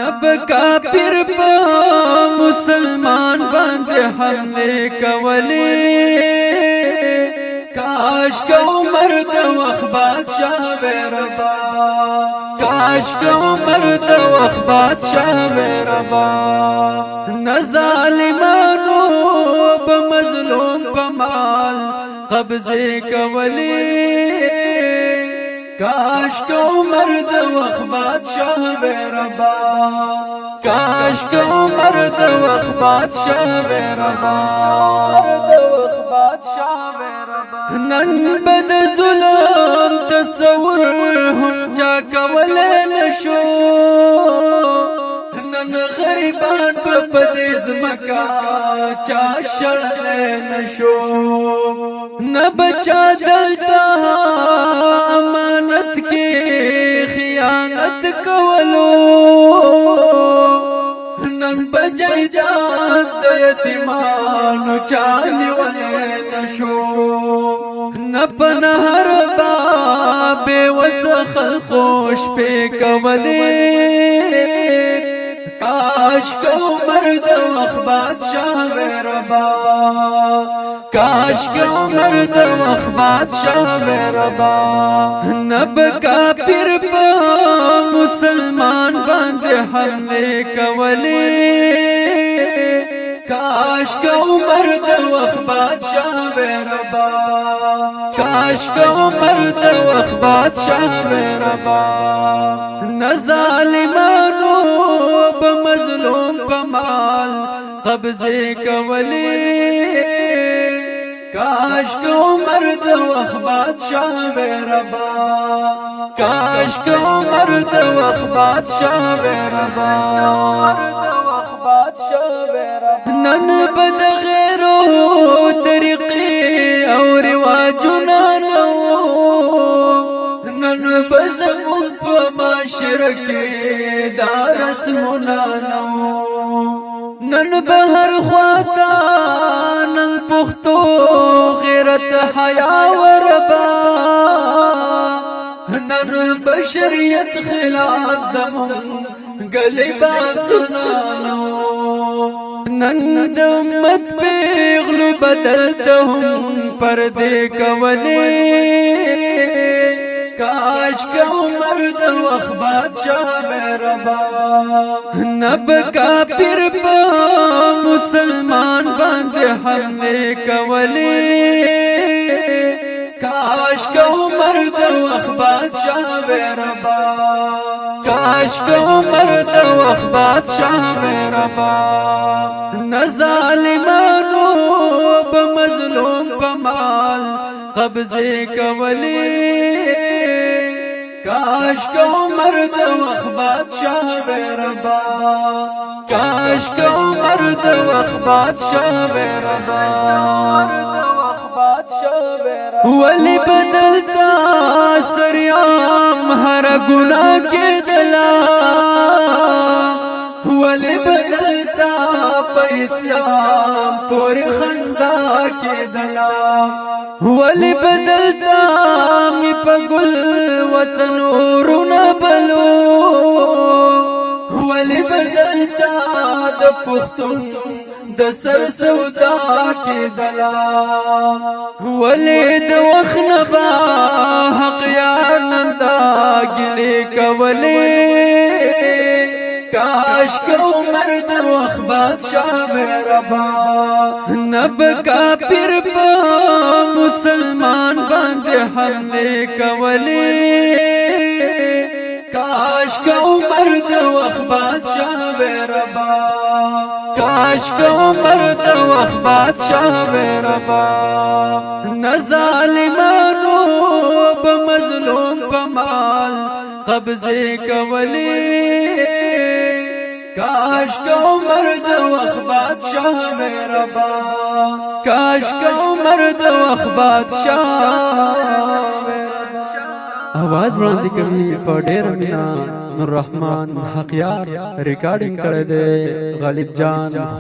نب کافر پا مسلمان باندې حمله کولی کاش که عمر د وخت بادشاہ وې ربا کاش که عمر د وخت بادشاہ وې ربا نظالمانو بمظلوم بمال قبضه کولی کاش که عمر د وخت بادشاہ وې ربا کاش که عمر د وخت بادشاہ وې ربا نن بد ظلم تصور هم چا کولای نشو نن غریبان په دې ځمکه چا شړلای نشو نه بچا دلته امانت کې خیانت کولو نن بجایداد د یتیمانو چا نیولای نشو نه په نهر باب وسخل خوش په کولی کاش که عمر د وخت بادشاہ وې ربا کاش که عمر د وخت بادشاہ وې ربا نب کافر په مسلمان باندې حمله کولی کاش که عمر د وخت بادشاہ وې ربا کاش که عمر د وخت بادشاہ وې ربا نظالمانو بمظلوم بمال قبضه کولی کاش که عمر د وخت بادشاہ وې ربا کاش که عمر د وخت بادشاہ وې ربا نن بد غیرو طریقې او رواجونه نو نن بزمون په معاشره کې دا رسمونه نو نن بهر خواته نن پښتو غیرت حیا وربا نن بشریت خلاف زمون گلی باسونه نو نن د امت پیغلو بدلته هم پردې کولی کاش که عمر د وخت بادشاہ وې ربا نب کافر په مسلمان باندې حمله کولی کاش که عمر د وخت بادشاہ وې ربا کاش که عمر د وخت بادشاہ وې ربا نظالمانو بمظلوم بمال قبضه کولی کاش که عمر د وخت بادشاہ وې ربا کاش که عمر د وخت بادشاہ وې ربا ولی بدلتا سریام هر گناہ کے دلا ولی بدلتا پا اسلام پوری خندا کے دلا ولی بدلتا می پا گل وطن اورونا بلو ولی بدلتا د پختون د سر سودا کې دلا ولی د وخت نبا حق یار نندا ګلې کولی کاش که عمر د وخت بادشاہ وې ربا نب کافر په مسلمان باندې حمله کولی کاش که عمر د وخت بادشاہ وې ربا کاش که عمر د وخت بادشاہ وې ربا نظالمانو بمظلوم بمال قبضه کولی کاش که عمر د وخت بادشاہ وې ربا کاش که عمر د وخت بادشاہ आवाज वړاندې کوي په ډېر مینا نور رحمان حقیار ریکارډینګ کړی دی غالب جان